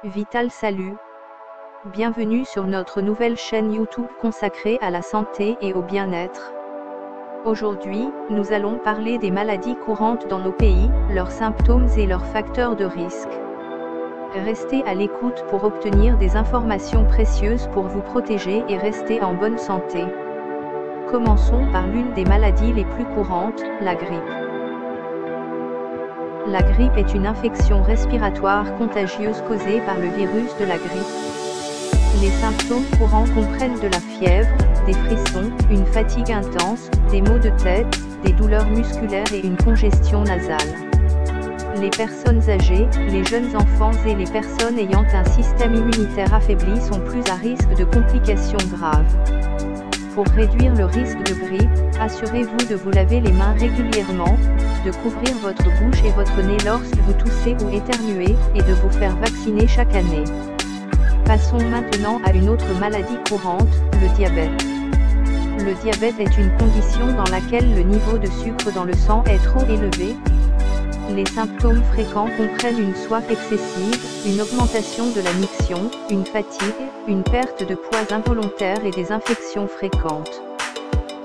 Vital Salut. Bienvenue sur notre nouvelle chaîne YouTube consacrée à la santé et au bien-être. Aujourd'hui, nous allons parler des maladies courantes dans nos pays, leurs symptômes et leurs facteurs de risque. Restez à l'écoute pour obtenir des informations précieuses pour vous protéger et rester en bonne santé. Commençons par l'une des maladies les plus courantes, la grippe. La grippe est une infection respiratoire contagieuse causée par le virus de la grippe. Les symptômes courants comprennent de la fièvre, des frissons, une fatigue intense, des maux de tête, des douleurs musculaires et une congestion nasale. Les personnes âgées, les jeunes enfants et les personnes ayant un système immunitaire affaibli sont plus à risque de complications graves. Pour réduire le risque de grippe, assurez-vous de vous laver les mains régulièrement, de couvrir votre bouche et votre nez lorsque vous toussez ou éternuez, et de vous faire vacciner chaque année. Passons maintenant à une autre maladie courante, le diabète. Le diabète est une condition dans laquelle le niveau de sucre dans le sang est trop élevé. Les symptômes fréquents comprennent une soif excessive, une augmentation de la miction, une fatigue, une perte de poids involontaire et des infections fréquentes.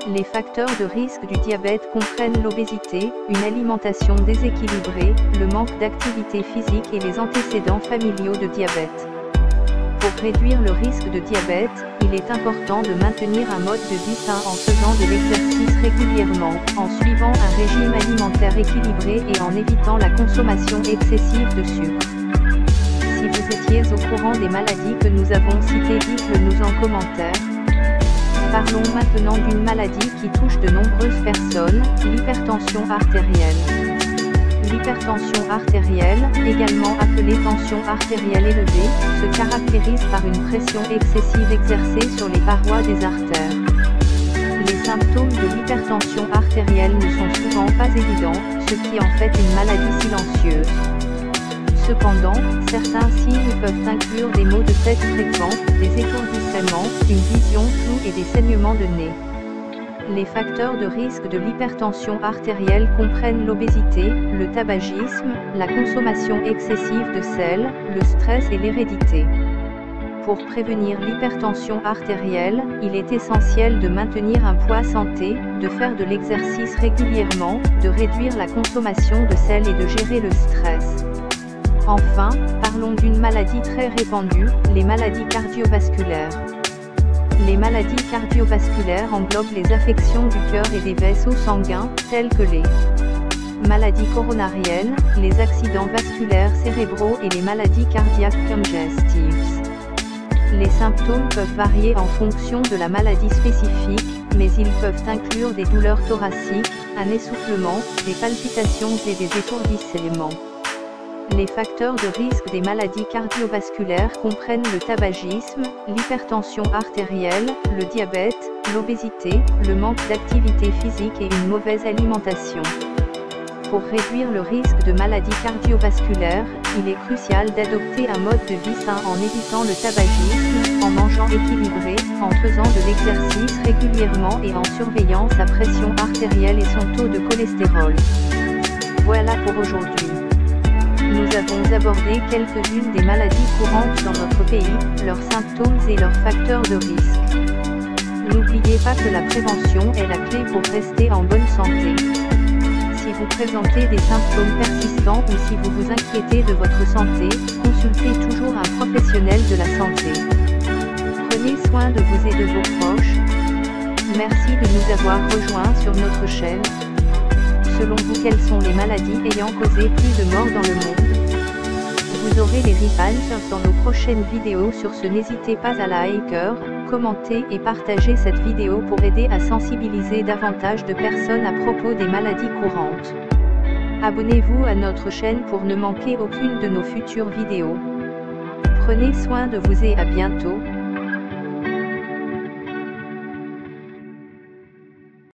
Les facteurs de risque du diabète comprennent l'obésité, une alimentation déséquilibrée, le manque d'activité physique et les antécédents familiaux de diabète. Pour réduire le risque de diabète, il est important de maintenir un mode de vie sain en faisant de l'exercice régulièrement, en suivant un régime alimentaire équilibré et en évitant la consommation excessive de sucre. Si vous étiez au courant des maladies que nous avons citées, dites-le nous en commentaire. Parlons maintenant d'une maladie qui touche de nombreuses personnes, l'hypertension artérielle. L'hypertension artérielle, également appelée tension artérielle élevée, se caractérise par une pression excessive exercée sur les parois des artères. Les symptômes de l'hypertension artérielle ne sont souvent pas évidents, ce qui en fait une maladie silencieuse. Cependant, certains signes peuvent inclure des maux de tête fréquents, des étourdissements, une vision floue et des saignements de nez. Les facteurs de risque de l'hypertension artérielle comprennent l'obésité, le tabagisme, la consommation excessive de sel, le stress et l'hérédité. Pour prévenir l'hypertension artérielle, il est essentiel de maintenir un poids santé, de faire de l'exercice régulièrement, de réduire la consommation de sel et de gérer le stress. Enfin, parlons d'une maladie très répandue, les maladies cardiovasculaires. Les maladies cardiovasculaires englobent les affections du cœur et des vaisseaux sanguins, telles que les maladies coronariennes, les accidents vasculaires cérébraux et les maladies cardiaques congestives. Les symptômes peuvent varier en fonction de la maladie spécifique, mais ils peuvent inclure des douleurs thoraciques, un essoufflement, des palpitations et des étourdissements. Les facteurs de risque des maladies cardiovasculaires comprennent le tabagisme, l'hypertension artérielle, le diabète, l'obésité, le manque d'activité physique et une mauvaise alimentation. Pour réduire le risque de maladies cardiovasculaires, il est crucial d'adopter un mode de vie sain en évitant le tabagisme, en mangeant équilibré, en faisant de l'exercice régulièrement et en surveillant sa pression artérielle et son taux de cholestérol. Voilà pour aujourd'hui. Nous avons abordé quelques-unes des maladies courantes dans notre pays, leurs symptômes et leurs facteurs de risque. N'oubliez pas que la prévention est la clé pour rester en bonne santé. Si vous présentez des symptômes persistants ou si vous vous inquiétez de votre santé, consultez toujours un professionnel de la santé. Prenez soin de vous et de vos proches. Merci de nous avoir rejoints sur notre chaîne. Selon vous, quelles sont les maladies ayant causé plus de morts dans le monde? Vous aurez les réponses dans nos prochaines vidéos. Sur ce, n'hésitez pas à liker, commenter et partager cette vidéo pour aider à sensibiliser davantage de personnes à propos des maladies courantes. Abonnez-vous à notre chaîne pour ne manquer aucune de nos futures vidéos. Prenez soin de vous et à bientôt.